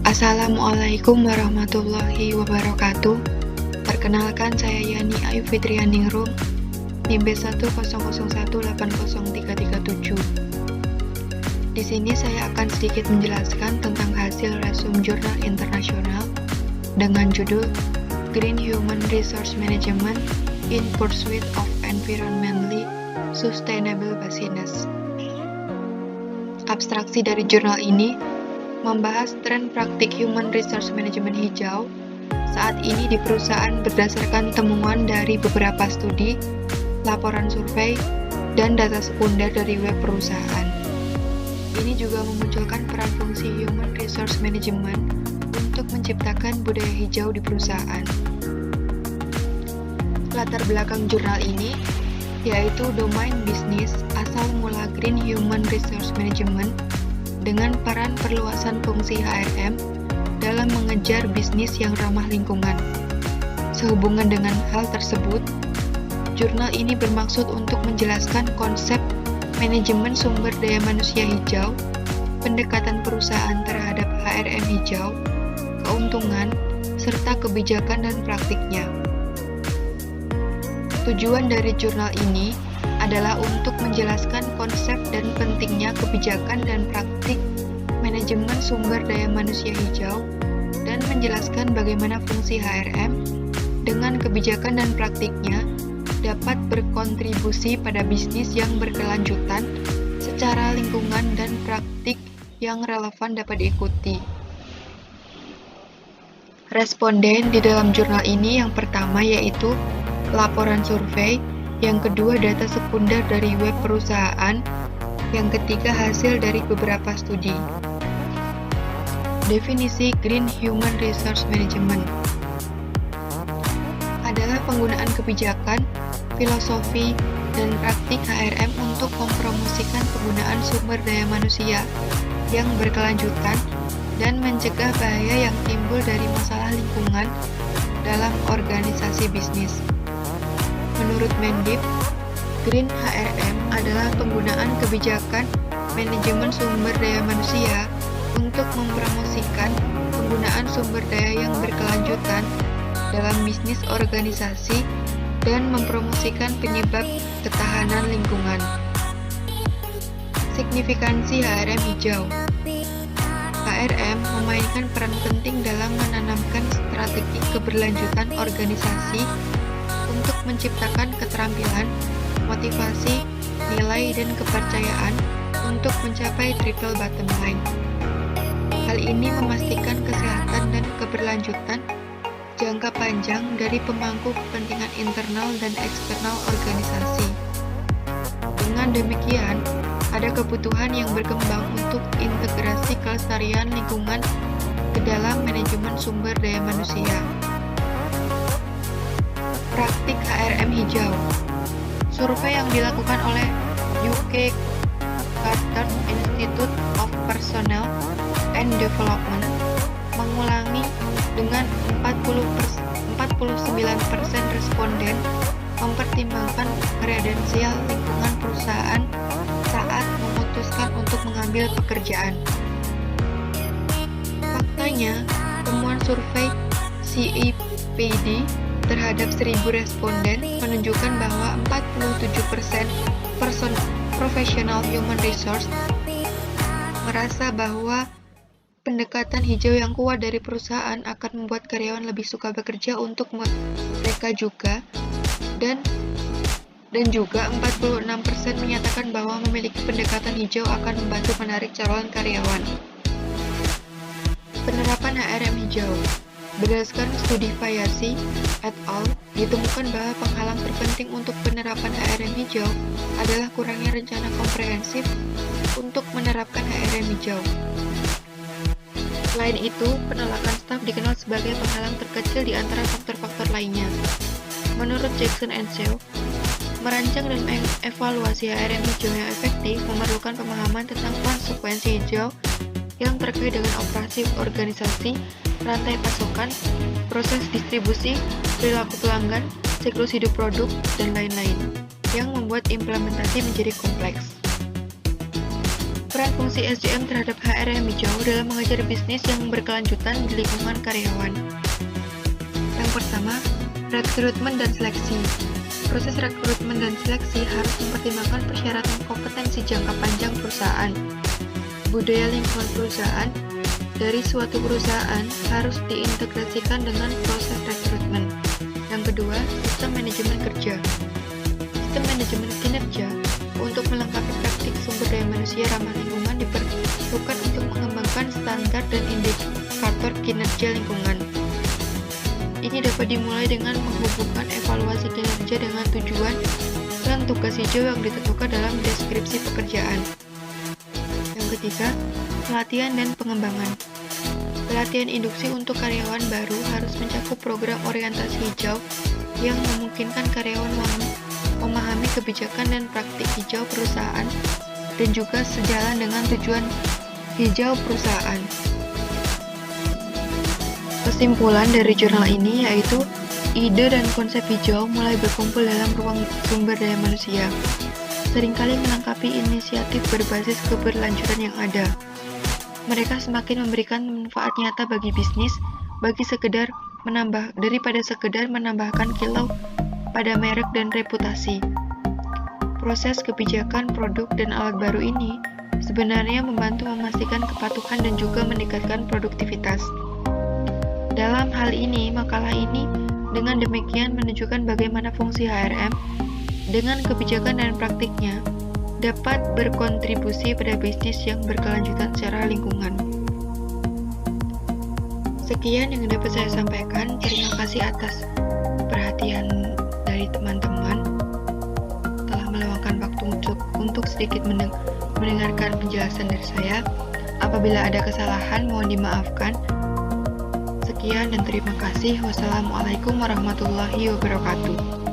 Assalamualaikum warahmatullahi wabarakatuh. Perkenalkan, saya Yani Ayu Fitrianingrum, NIM B100180337. Di sini saya akan sedikit menjelaskan tentang hasil resume jurnal internasional dengan judul Green Human Resource Management in Pursuit of Environmentally Sustainable Business. Abstraksi dari jurnal ini membahas tren praktik human resource management hijau saat ini di perusahaan berdasarkan temuan dari beberapa studi, laporan survei, dan data sekunder dari web perusahaan. Ini juga memunculkan peran fungsi human resource management untuk menciptakan budaya hijau di perusahaan. Latar belakang jurnal ini yaitu domain bisnis asal mula Green Human Resource Management dengan peran perluasan fungsi HRM dalam mengejar bisnis yang ramah lingkungan. Sehubungan dengan hal tersebut, jurnal ini bermaksud untuk menjelaskan konsep manajemen sumber daya manusia hijau, pendekatan perusahaan terhadap HRM hijau, keuntungan, serta kebijakan dan praktiknya. Tujuan dari jurnal ini adalah untuk menjelaskan konsep dan pentingnya kebijakan dan praktik manajemen sumber daya manusia hijau dan menjelaskan bagaimana fungsi HRM dengan kebijakan dan praktiknya dapat berkontribusi pada bisnis yang berkelanjutan secara lingkungan dan praktik yang relevan dapat diikuti. Responden di dalam jurnal ini yang pertama yaitu laporan survei, yang kedua data sekunder dari web perusahaan, yang ketiga hasil dari beberapa studi. Definisi Green Human Resource Management adalah penggunaan kebijakan, filosofi, dan praktik HRM untuk mempromosikan penggunaan sumber daya manusia yang berkelanjutan dan mencegah bahaya yang timbul dari masalah lingkungan dalam organisasi bisnis. Menurut Mendip, Green HRM adalah penggunaan kebijakan manajemen sumber daya manusia untuk mempromosikan penggunaan sumber daya yang berkelanjutan dalam bisnis organisasi dan mempromosikan penyebab ketahanan lingkungan. Signifikansi HRM hijau. HRM memainkan peran penting dalam menanamkan strategi keberlanjutan organisasi untuk menciptakan keterampilan, motivasi, nilai, dan kepercayaan untuk mencapai triple bottom line. Hal ini memastikan kesehatan dan keberlanjutan jangka panjang dari pemangku kepentingan internal dan eksternal organisasi. Dengan demikian, ada kebutuhan yang berkembang untuk integrasi kelestarian lingkungan ke dalam manajemen sumber daya manusia. Praktik HRM hijau. Survei yang dilakukan oleh UK Carter Institute of Personnel and Development mengulangi dengan 49% responden mempertimbangkan kredensial lingkungan perusahaan saat memutuskan untuk mengambil pekerjaan. Faktanya, temuan survei CEPD terhadap 1.000 responden menunjukkan bahwa 47% profesional human resource merasa bahwa pendekatan hijau yang kuat dari perusahaan akan membuat karyawan lebih suka bekerja untuk mereka juga, dan juga 46% menyatakan bahwa memiliki pendekatan hijau akan membantu menarik calon karyawan. Penerapan HRM hijau. Berdasarkan studi Fayasi et al., ditemukan bahwa penghalang terpenting untuk penerapan HRM hijau adalah kurangnya rencana komprehensif untuk menerapkan HRM hijau. Selain itu, penolakan staf dikenal sebagai penghalang terkecil di antara faktor-faktor lainnya. Menurut Jackson and Shaw, merancang dan mengevaluasi HRM hijau yang efektif memerlukan pemahaman tentang konsekuensi hijau yang terkait dengan operasi organisasi, rantai pasokan, proses distribusi, perilaku pelanggan, siklus hidup produk, dan lain-lain, yang membuat implementasi menjadi kompleks. Peran fungsi SDM terhadap HRM hijau dalam mengajar bisnis yang berkelanjutan di lingkungan karyawan. Yang pertama, rekrutmen dan seleksi. Proses rekrutmen dan seleksi harus mempertimbangkan persyaratan kompetensi jangka panjang perusahaan. Budaya lingkungan perusahaan dari suatu perusahaan harus diintegrasikan dengan proses rekrutmen. Yang kedua, sistem manajemen kerja. Sistem manajemen kinerja untuk melengkapi praktik sumber daya manusia ramah lingkungan diperlukan untuk mengembangkan standar dan indikator kinerja lingkungan. Ini dapat dimulai dengan menghubungkan evaluasi kinerja dengan tujuan dan tugas hijau yang ditentukan dalam deskripsi pekerjaan. Yang ketiga, pelatihan dan pengembangan. Pelatihan induksi untuk karyawan baru harus mencakup program orientasi hijau yang memungkinkan karyawan memahami kebijakan dan praktik hijau perusahaan dan juga sejalan dengan tujuan hijau perusahaan. Kesimpulan dari jurnal ini yaitu ide dan konsep hijau mulai berkumpul dalam ruang sumber daya manusia, seringkali melengkapi inisiatif berbasis keberlanjutan yang ada. Mereka semakin memberikan manfaat nyata bagi bisnis daripada sekedar menambahkan kilau pada merek dan reputasi. Proses kebijakan, produk, dan alat baru ini sebenarnya membantu memastikan kepatuhan dan juga meningkatkan produktivitas. Dalam hal ini, makalah ini dengan demikian menunjukkan bagaimana fungsi HRM dengan kebijakan dan praktiknya dapat berkontribusi pada bisnis yang berkelanjutan secara lingkungan. Sekian yang dapat saya sampaikan. Terima kasih atas perhatian dari teman-teman telah meluangkan waktu untuk sedikit mendengarkan penjelasan dari saya. Apabila ada kesalahan, mohon dimaafkan. Sekian dan terima kasih. Wassalamualaikum warahmatullahi wabarakatuh.